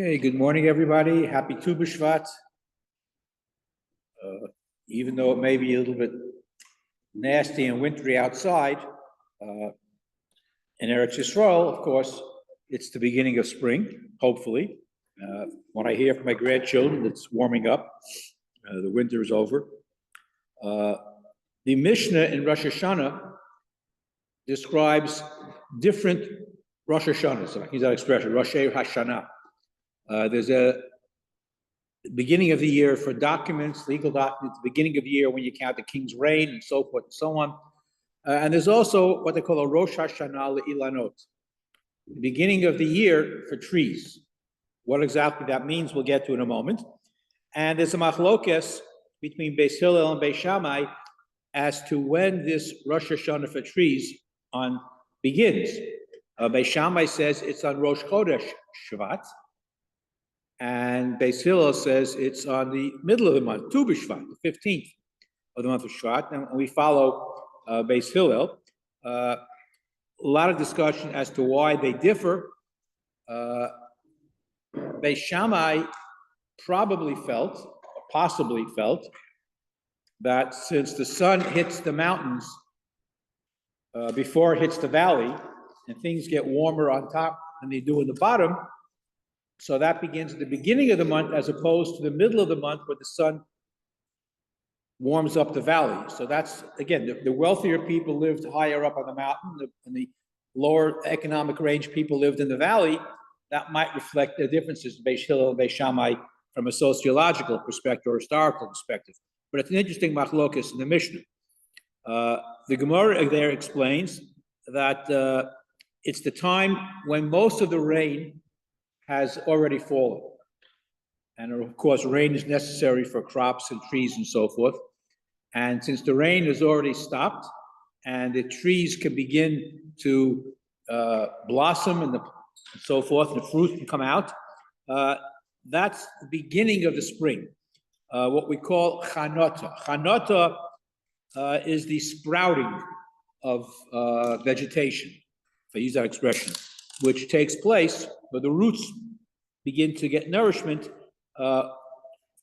Okay, good morning, everybody. Happy Tu B'Shvat. Even though it may be a little bit nasty and wintry outside, in Eretz Yisrael, of course, it's the beginning of spring, hopefully. When I hear from my grandchildren, it's warming up. The winter is over. The Mishnah in Rosh Hashanah describes different Rosh Hashanahs. So I use that expression, Rosh Hashanah. There's a beginning of the year for documents, legal documents, beginning of the year when you count the king's reign and so forth and so on. And there's also what they call a Rosh Hashanah le'ilanot, the beginning of the year for trees. What exactly that means, we'll get to in a moment. And there's a machlokes between Beis Hillel and Beis Shammai as to when this Rosh Hashanah for trees begins. Beis Shammai says it's on Rosh Chodesh Shvat, and Beis Hillel says it's on the middle of the month, Tu B'Shvat, the 15th of the month of Shvat, and we follow Beis Hillel. A lot of discussion as to why they differ. Beis Shammai probably felt, or possibly felt, that since the sun hits the mountains before it hits the valley, and things get warmer on top than they do in the bottom, so that begins at the beginning of the month as opposed to the middle of the month where the sun warms up the valley. So that's, again, the wealthier people lived higher up on the mountain, and the lower economic range people lived in the valley. That might reflect the differences in Beis Hillel and Beis Shammai from a sociological perspective or historical perspective. But it's an interesting machlokas in the Mishnah. The Gemara there explains that it's the time when most of the rain has already fallen. And of course, rain is necessary for crops and trees and so forth. And since the rain has already stopped and the trees can begin to blossom and so forth, and the fruit can come out, that's the beginning of the spring, what we call chanota. Chanota is the sprouting of vegetation, if I use that expression, which takes place where the roots begin to get nourishment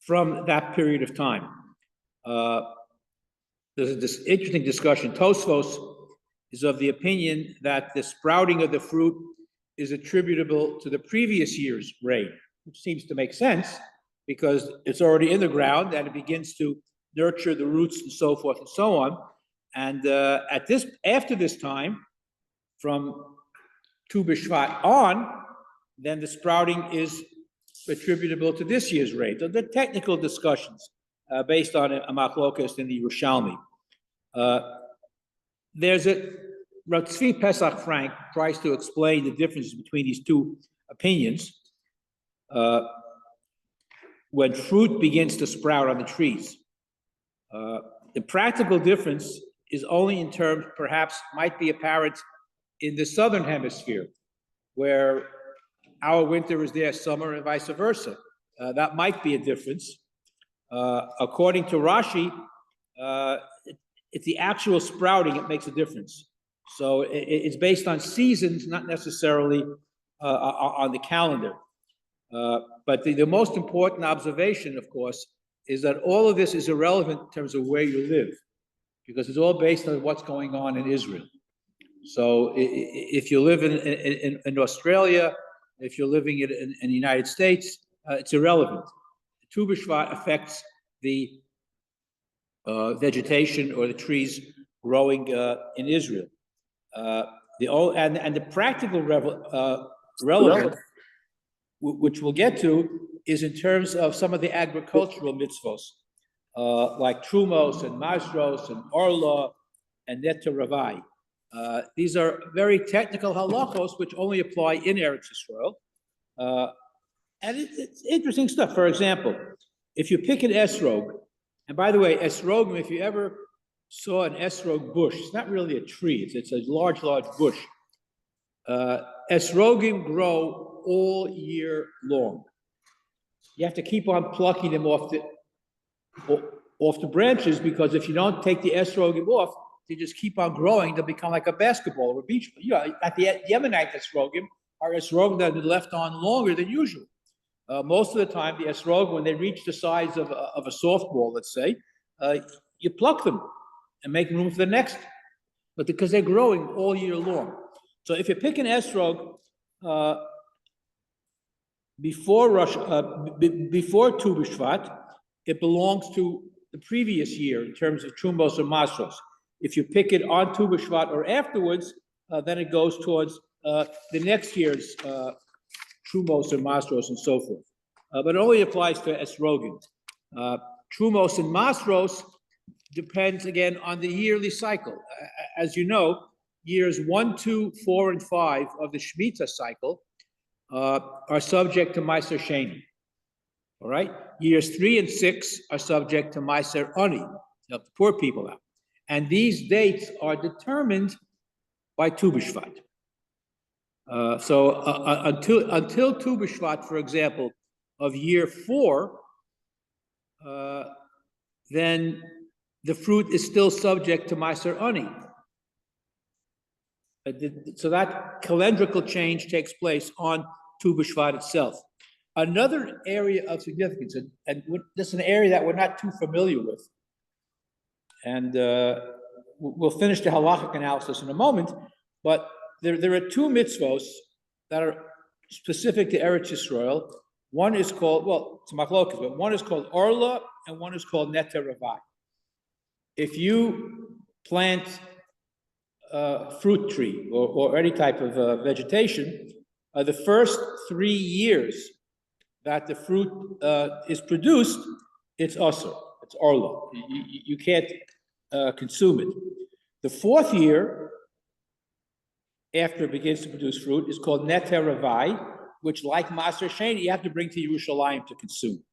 from that period of time. There's this interesting discussion. Tosfos is of the opinion that the sprouting of the fruit is attributable to the previous year's rain, which seems to make sense because it's already in the ground and it begins to nurture the roots and so forth and so on. And after this time, from Tu B'Shvat on, then the sprouting is attributable to this year's rain. So the technical discussions based on a machlokas in the Yerushalmi. There's Tzvi Pesach Frank tries to explain the differences between these two opinions when fruit begins to sprout on the trees. The practical difference is only in terms, perhaps, might be apparent in the southern hemisphere, where our winter is their summer and vice versa. That might be a difference. According to Rashi, it's the actual sprouting that makes a difference. So it's based on seasons, not necessarily on the calendar. But the most important observation, of course, is that all of this is irrelevant in terms of where you live, because it's all based on what's going on in Israel. So if you live in Australia, if you're living in the United States, it's irrelevant. Tu B'Shvat affects the vegetation or the trees growing in Israel. The practical relevance, which we'll get to, is in terms of some of the agricultural mitzvos, like Trumos and Masros and Orla and Neta Rabbi. These are very technical halachos which only apply in Eretz Yisrael. And it's interesting stuff. For example, if you pick an esrog, and by the way, esrogim, if you ever saw an esrog bush, it's not really a tree, it's a large bush. Esrogim grow all year long. You have to keep on plucking them off the branches, because if you don't take the esrogim off, they just keep on growing. They'll become like a basketball or a beach ball. At the Yemenite esrogim are esrogim that are left on longer than usual. Most of the time, the esrog, when they reach the size of a softball, let's say, you pluck them and make room for the next, but because they're growing all year long. So if you pick an esrog before Tu B'Shvat, it belongs to the previous year in terms of trumos or masros. If you pick it on Tu B'Shvat or afterwards, then it goes towards the next year's trumos and masros and so forth. But it only applies to esrogin. Trumos and masros depends again on the yearly cycle. As you know, years 1, 2, 4, and 5 of the Shemitah cycle are subject to Meiser Sheni. All right? Years 3 and 6 are subject to Meiser Oni, to help the poor people out. And these dates are determined by Tu B'Shvat. So until Tu B'Shvat, for example, of year 4, then the fruit is still subject to Meiser Ani. So that calendrical change takes place on Tu B'Shvat itself. Another area of significance, and this is an area that we're not too familiar with, and we'll finish the halachic analysis in a moment, but there are two mitzvos that are specific to Eretz Yisrael. One is called, well, it's machlokas, but one is called Orla and one is called NATEP. If you plant a fruit tree or any type of vegetation, the first 3 years that the fruit is produced, it's usur, it's Orla. You can't consume it. The 4th year, after it begins to produce fruit, is called NATEP, which, like Maser Sheni, you have to bring to Yerushalayim to consume.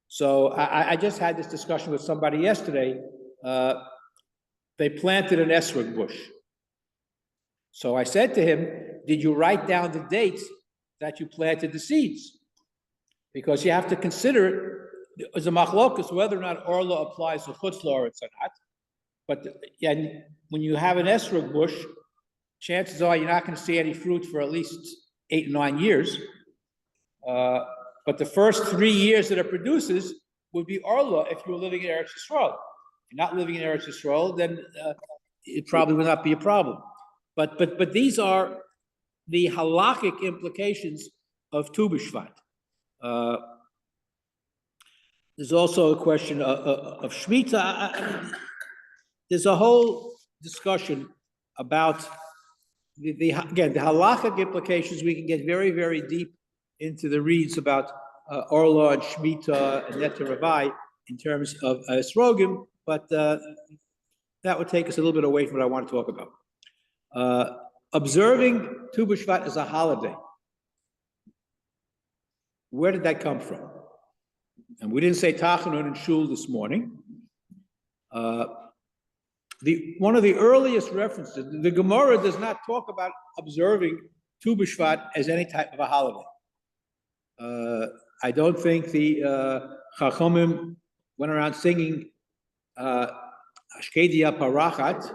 So I just had this discussion with somebody yesterday. They planted an esrog bush. So I said to him, did you write down the dates that you planted the seeds? Because you have to consider it as a machlokus whether or not Orla applies to Chutz La'aretz or not. But when you have an esrog bush, chances are you're not going to see any fruit for at least 8 or 9 years. But the first 3 years that it produces would be Orla if you were living in Eretz Yisrael. If you're not living in Eretz Yisrael, then it probably would not be a problem. But these are the halakhic implications of Tu B'Shvat. There's also a question of Shemitah. There's a whole discussion about the halakhic implications. We can get very, very deep into the reads about Orla and Shemitah and NATEP in terms of esrogim, but that would take us a little bit away from what I want to talk about. Observing Tu B'Shvat as a holiday. Where did that come from? And we didn't say Tachanun and Shul this morning. One of the earliest references, the Gemara does not talk about observing Tu B'Shvat as any type of a holiday. I don't think the Chachomim went around singing Ashkedia Parachat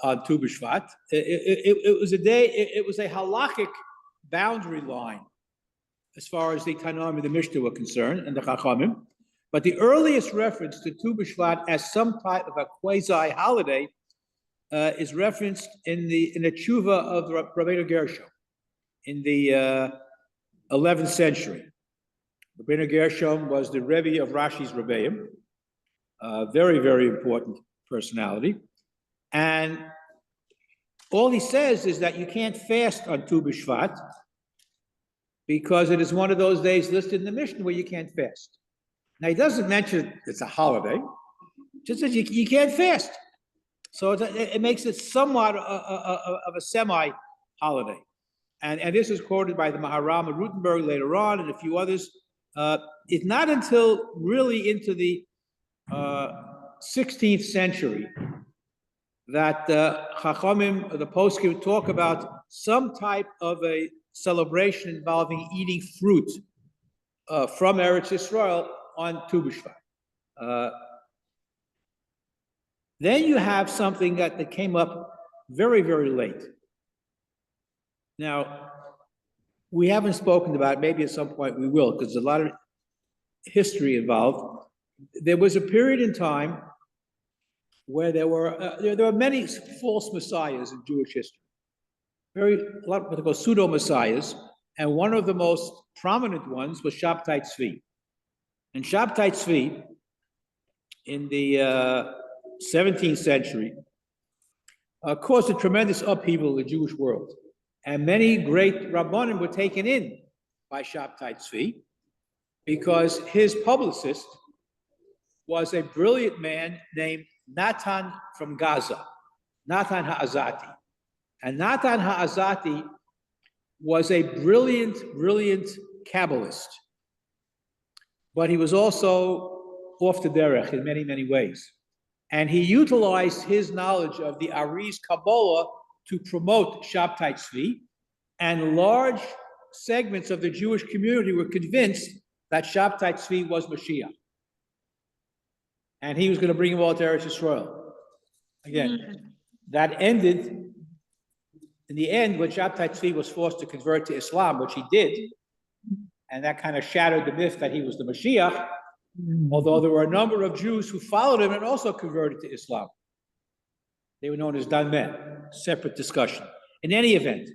on Tu B'Shvat. It was a day, it was a halakhic boundary line as far as the Tanaim and the Mishnah were concerned, and the Chachamim. But the earliest reference to Tu B'Shvat as some type of a quasi-holiday is referenced in the tshuva of Rabbi Gershom in the 11th century. Rabbi Gershom was the Rebbe of Rashi's Rebbeim, very, very important personality. And all he says is that you can't fast on Tu B'Shvat because it is one of those days listed in the Mishnah where you can't fast. Now, he doesn't mention it's a holiday, just says you can't fast. So it makes it somewhat of a semi-holiday. And this is quoted by the Maharam of Rutenberg later on and a few others. It's not until really into the 16th century that Chachamim, the poskim, talk about some type of a celebration involving eating fruit from Eretz Yisrael on Tu B'Shvat. Then you have something that came up very, very late. Now, we haven't spoken about, maybe at some point we will, because there's a lot of history involved. There was a period in time where there were many false messiahs in Jewish history. A lot of what they call pseudo messiahs, and one of the most prominent ones was Shabtai Tzvi. And Shabtai Tzvi, in the 17th century, caused a tremendous upheaval in the Jewish world. And many great Rabbanim were taken in by Shabtai Tzvi because his publicist was a brilliant man named Natan from Gaza, Natan Ha'azati. And Natan Ha'azati was a brilliant Kabbalist. But he was also off the derech in many, many ways. And he utilized his knowledge of the Ari's Kabbalah to promote Shabtai Tzvi, and large segments of the Jewish community were convinced that Shabtai Tzvi was Mashiach. And he was going to bring them all to Eretz Yisrael. Again, that ended, in the end, when Shabtai Tzvi was forced to convert to Islam, which he did, and that kind of shattered the myth that he was the Mashiach, although there were a number of Jews who followed him and also converted to Islam. They were known as Danmeh, separate discussion. In any event,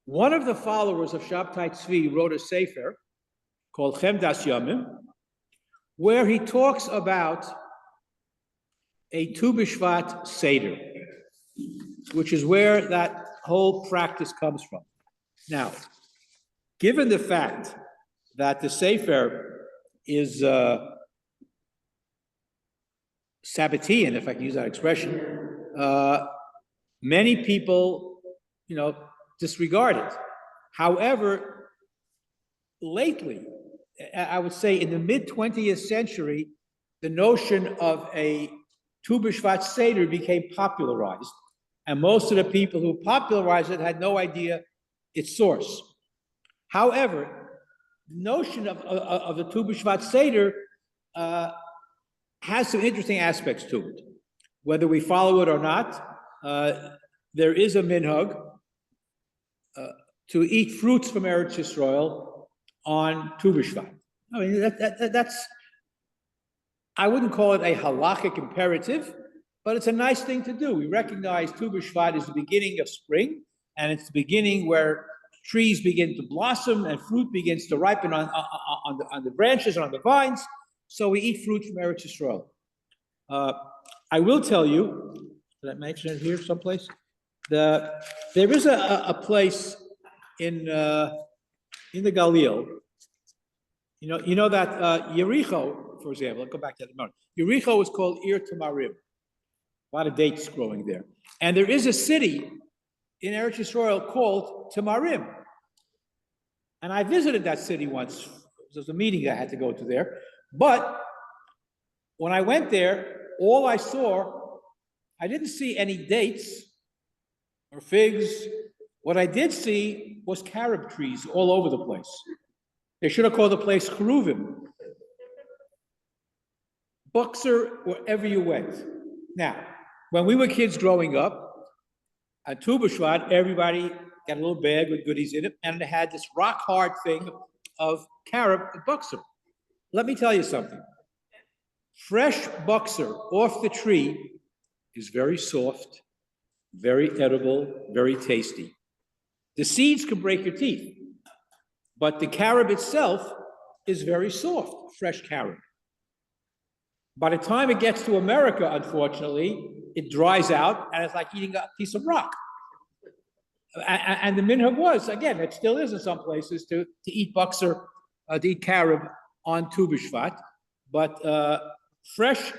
one of the followers of Shabtai Tzvi wrote a sefer called Chemdas Yamim, where he talks about a Tu B'Shvat Seder, which is where that whole practice comes from. Now, given the fact that the sefer is Sabbatean, if I can use that expression, many people, disregard it. However, lately, I would say in the mid-20th century, the notion of a Tu B'Shvat Seder became popularized, and most of the people who popularized it had no idea its source. However, the notion of the Tu B'Shvat Seder has some interesting aspects to it. Whether we follow it or not, there is a minhag to eat fruits from Eretz Yisrael on Tu B'Shvat. I mean, that's, I wouldn't call it a halachic imperative, but it's a nice thing to do. We recognize Tu B'Shvat is the beginning of spring, and it's the beginning where trees begin to blossom and fruit begins to ripen on the branches and on the vines. So we eat fruit from Eretz Yisrael. I will tell you, did I mention it here someplace? There is a place in the Galil. You know that Yericho, for example, I'll go back to that in a moment. Yericho is called Ir Tamarim. A lot of dates growing there. And there is a city in Eretz Yisrael called Tamarim. And I visited that city once. There was a meeting I had to go to there. But when I went there, all I saw, I didn't see any dates or figs. What I did see was carob trees all over the place. They should have called the place Cheruvim. Buxer wherever you went. Now, when we were kids growing up, at Tu B'Shvat, everybody got a little bag with goodies in it, and it had this rock-hard thing of carob and buxer. Let me tell you something. Fresh buxer off the tree is very soft, very edible, very tasty. The seeds can break your teeth, but the carob itself is very soft, fresh carob. By the time it gets to America, unfortunately, it dries out and it's like eating a piece of rock. And the minhag was, again, it still is in some places, to eat buxer, to eat carob on Tu B'Shvat, but fresh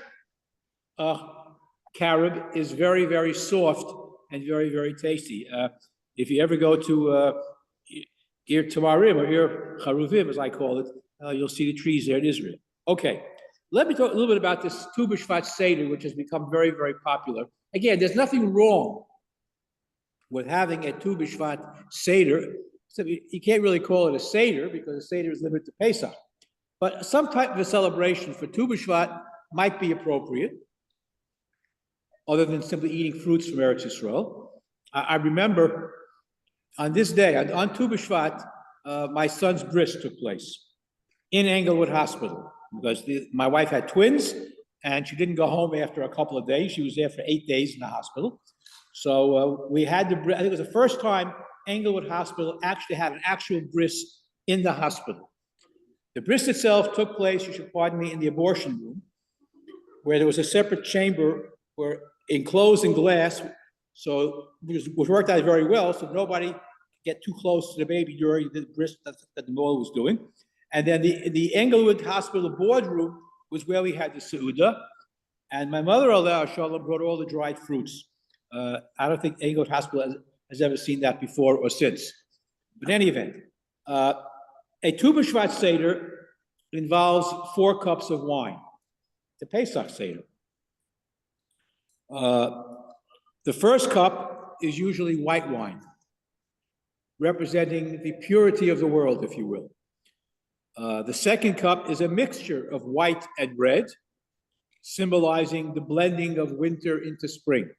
carob is very, very soft and very, very tasty. If you ever go to Ir Tamarim or Ir Cheruvim, as I call it, you'll see the trees there in Israel. Okay, let me talk a little bit about this Tu B'Shvat Seder, which has become very, very popular. Again, there's nothing wrong with having a Tu B'Shvat Seder. So you can't really call it a Seder because a Seder is limited to Pesach. But some type of a celebration for Tu B'Shvat might be appropriate, other than simply eating fruits from Eretz Yisrael. I remember On this day, on Tu B'Shvat, my son's bris took place in Englewood Hospital because my wife had twins and she didn't go home after a couple of days. She was there for 8 days in the hospital. So we had I think it was the first time Englewood Hospital actually had an actual bris in the hospital. The bris itself took place, you should pardon me, in the abortion room, where there was a separate chamber where enclosed in glass, so which worked out very well, so nobody could get too close to the baby during the bris that the mole was doing. And then the Englewood Hospital boardroom was where we had the Seudah, and my mother-in-law, Shalom, brought all the dried fruits. I don't think Englewood Hospital has ever seen that before or since. But in any event, a Tu B'Shvat Seder involves 4 cups of wine. The Pesach Seder. The first cup is usually white wine, representing the purity of the world, if you will. The second cup is a mixture of white and red, symbolizing the blending of winter into spring.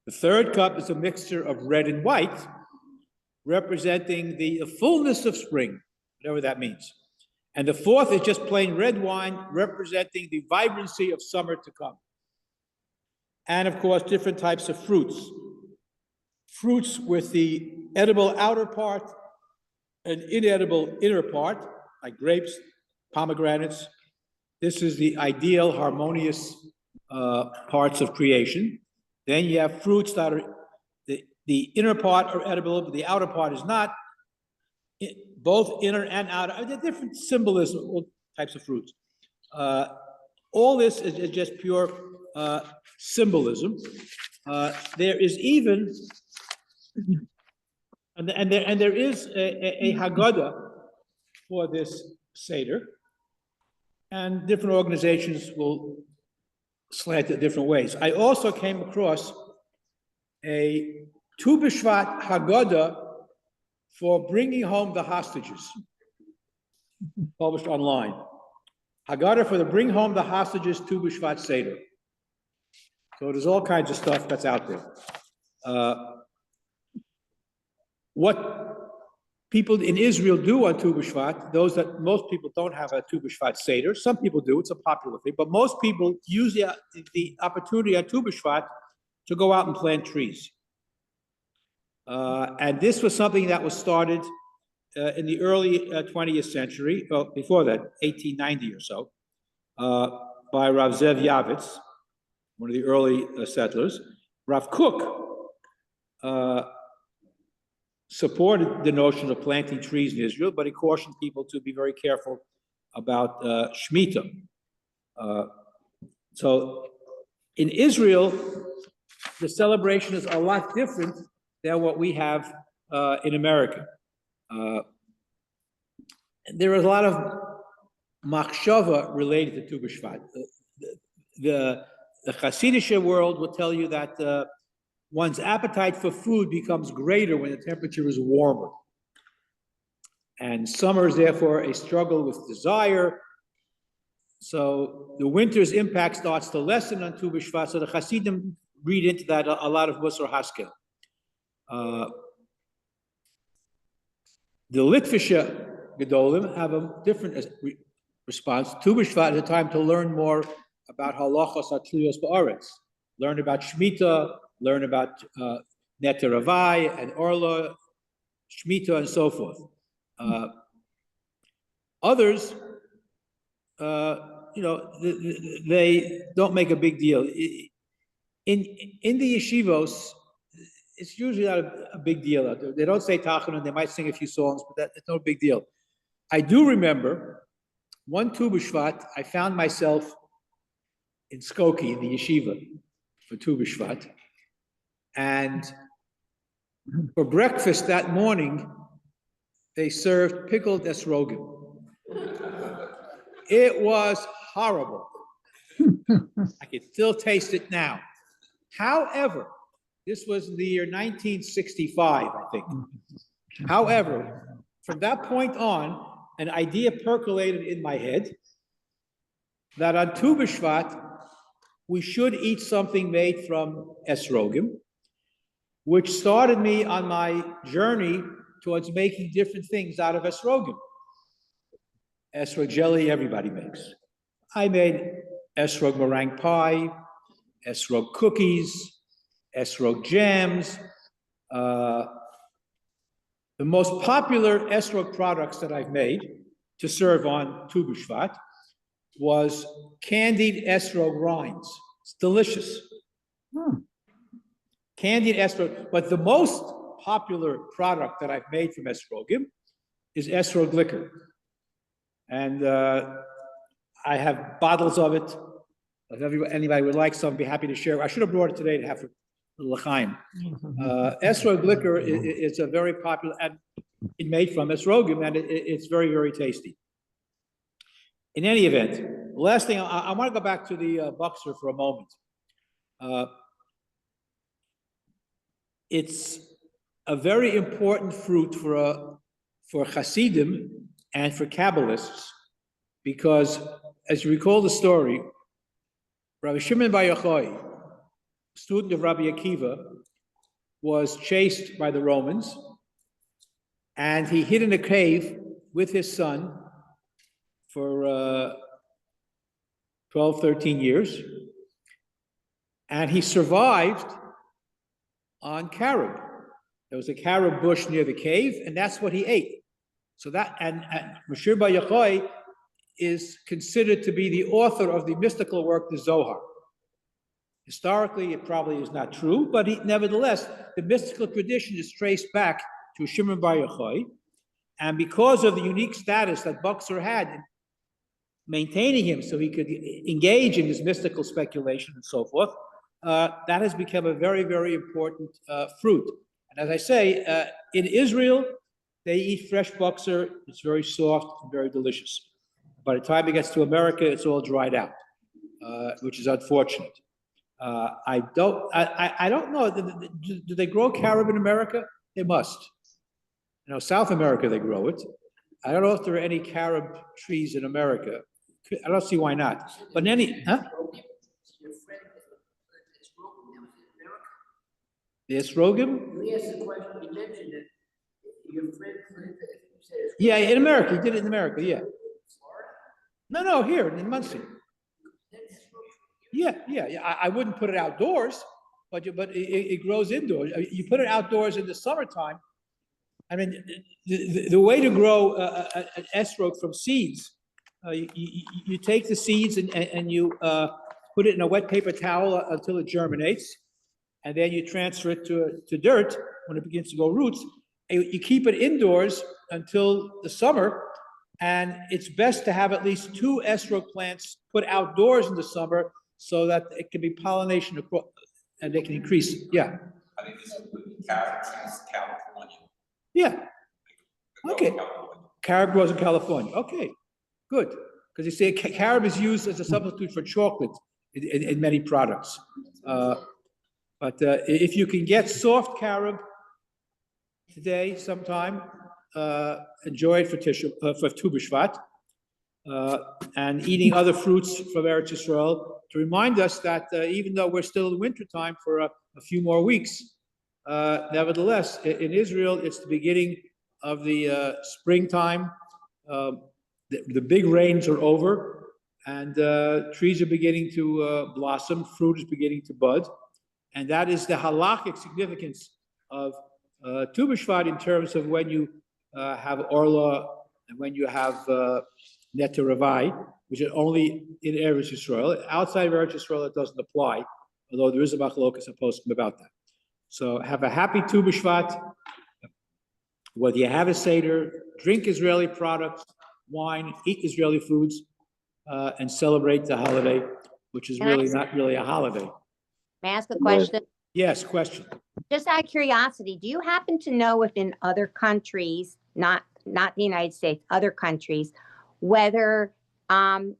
The third cup is a mixture of red and white, representing the fullness of spring, whatever that means. And the fourth is just plain red wine, representing the vibrancy of summer to come. And of course, different types of fruits. Fruits with the edible outer part and inedible inner part, like grapes, pomegranates. This is the ideal, harmonious parts of creation. Then you have fruits that are, the inner part are edible, but the outer part is not. Both inner and outer, there are different symbolism, all types of fruits. All this is just pure symbolism. There is even, and there is a Haggadah for this Seder, and different organizations will slant it different ways. I also came across a Tu B'Shvat Haggadah for bringing home the hostages, published online. Haggadah for the Bring Home the Hostages Tu B'Shvat Seder. So there's all kinds of stuff that's out there. What people in Israel do on Tu B'Shvat, those that most people don't have a Tu B'Shvat Seder, some people do, it's a popular thing, but most people use the opportunity on Tu B'Shvat to go out and plant trees. And this was something that was started in the early 20th century, well, before that, 1890 or so, by Rav Zev Yavitz, one of the early settlers. Rav Kook supported the notion of planting trees in Israel, but he cautioned people to be very careful about Shemitah. So in Israel, the celebration is a lot different than what we have in America. There is a lot of machshava related to Tu B'Shvat. The Hasidic world will tell you that one's appetite for food becomes greater when the temperature is warmer. And summer is therefore a struggle with desire. So the winter's impact starts to lessen on Tu B'Shvat. So the Hasidim read into that a lot of Musar Haskel. The Litvische Gedolim have a different response. Tu B'Shvat is a time to learn more about halachos atliyos ba'aretz, learn about Shemitah, learn about Neter Ravai and Orla, Shemitah, and so forth. Others, they don't make a big deal. In the yeshivos, it's usually not a big deal. They don't say Tachanun, they might sing a few songs, but it's no big deal. I do remember one Tu B'Shvat, I found myself in Skokie, in the yeshiva, for Tu B'Shvat. And for breakfast that morning, they served pickled esrogim. It was horrible. I can still taste it now. However, this was in the year 1965, I think. However, from that point on, an idea percolated in my head that on Tu B'Shvat, we should eat something made from esrogim. which started me on my journey towards making different things out of esrogim. Esrog jelly, everybody makes. I made esrog meringue pie, esrog cookies, esrog jams. The most popular esrog products that I've made to serve on Tu B'Shvat was candied esrog rinds. It's delicious. Candied esrog, but the most popular product that I've made from esrogim is esrog liquor. And I have bottles of it. If anybody would like some, I'd be happy to share. I should have brought it today to have for l'chaim. Esrog liquor is a very popular, and it's made from esrogim, and it's very, very tasty. In any event, the last thing, I want to go back to the Boxer for a moment. It's a very important fruit for Hasidim and for Kabbalists, because as you recall the story, Rabbi Shimon Bar Yochai, student of Rabbi Akiva, was chased by the Romans, and he hid in a cave with his son for 12, 13 years, and he survived on carob. There was a carob bush near the cave, and that's what he ate. So that, and Shiur Bar Yochai is considered to be the author of the mystical work, the Zohar. Historically, it probably is not true, but nevertheless, the mystical tradition is traced back to Shimon Bar Yochai, and because of the unique status that Boxer had in maintaining him so he could engage in this mystical speculation and so forth, that has become a very, very important fruit. And as I say, in Israel, they eat fresh Boxer. It's very soft and very delicious. By the time it gets to America, it's all dried out, which is unfortunate. I don't know. Do they grow carob in America? They must. You know, South America, they grow it. I don't know if there are any carob trees in America. I don't see why not. But in any, huh? The esrogim? He asked the question, he mentioned it. Your friend, Yeah, in America. He did it in America, yeah. No, here in Muncie. Yeah. I wouldn't put it outdoors, but it grows indoors. You put it outdoors in the summertime. I mean, the way to grow an esrog from seeds, you take the seeds and you put it in a wet paper towel until it germinates, and then you transfer it to dirt when it begins to grow roots. You keep it indoors until the summer, and it's best to have at least 2 esrog plants put outdoors in the summer so that it can be pollination across, and they can increase. Yeah. I think this is carob trees, California. Yeah. Okay. Carob grows in California. Okay, good. Because you see, carob is used as a substitute for chocolate in many products. But if you can get soft carob today, sometime, enjoy it for Tu B'Shvat, and eating other fruits from Eretz Yisrael to remind us that even though we're still in wintertime for a few more weeks, nevertheless, in Israel, it's the beginning of the springtime. The big rains are over, and trees are beginning to blossom, fruit is beginning to bud, and that is the halakhic significance of Tu B'Shvat in terms of when you have Orla and when you have Neta Rabbi, which is only in Eretz Yisrael. Outside of Eretz Yisrael, it doesn't apply, although there is a machlokas poskim about that. So have a happy Tu B'Shvat. Whether you have a Seder, drink Israeli products, wine, eat Israeli foods, and celebrate the holiday, which is really not really a holiday. May I ask a question? Yes, question. Just out of curiosity, do you happen to know if in other countries, not the United States, other countries, whether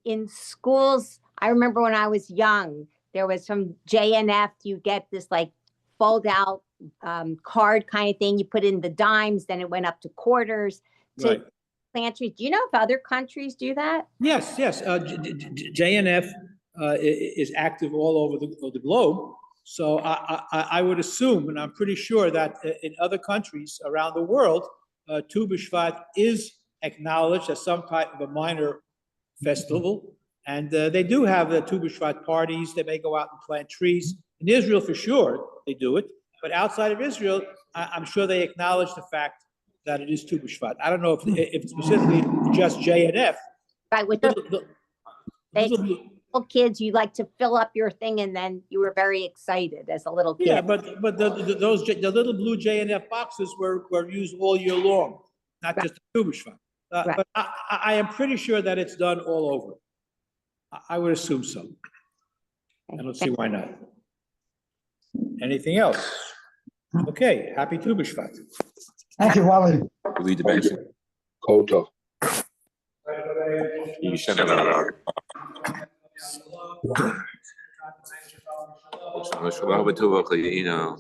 in schools, I remember when I was young, there was some JNF, you get this like fold out card kind of thing. You put in the dimes, then it went up to quarters to Right. pantries. Do you know if other countries do that? Yes. JNF is active all over the globe. So I would assume, and I'm pretty sure that in other countries around the world, Tu B'Shvat is acknowledged as some type of a minor festival. And they do have the Tu B'Shvat parties. They may go out and plant trees. In Israel, for sure, they do it. But outside of Israel, I'm sure they acknowledge the fact that it is Tu B'Shvat. I don't know if it's specifically just J and F. Right, with little kids, you like to fill up your thing, and then you were very excited as a little kid. Yeah, but the little blue J and F boxes were used all year long, not just the Tu B'Shvat. Right. But I am pretty sure that it's done all over. I would assume so. I don't see why not. Anything else? Okay, happy Tu B'Shvat. Thank you, Wally. Read the basic. Koto. You send it out. Shabbat B'Tova, you know.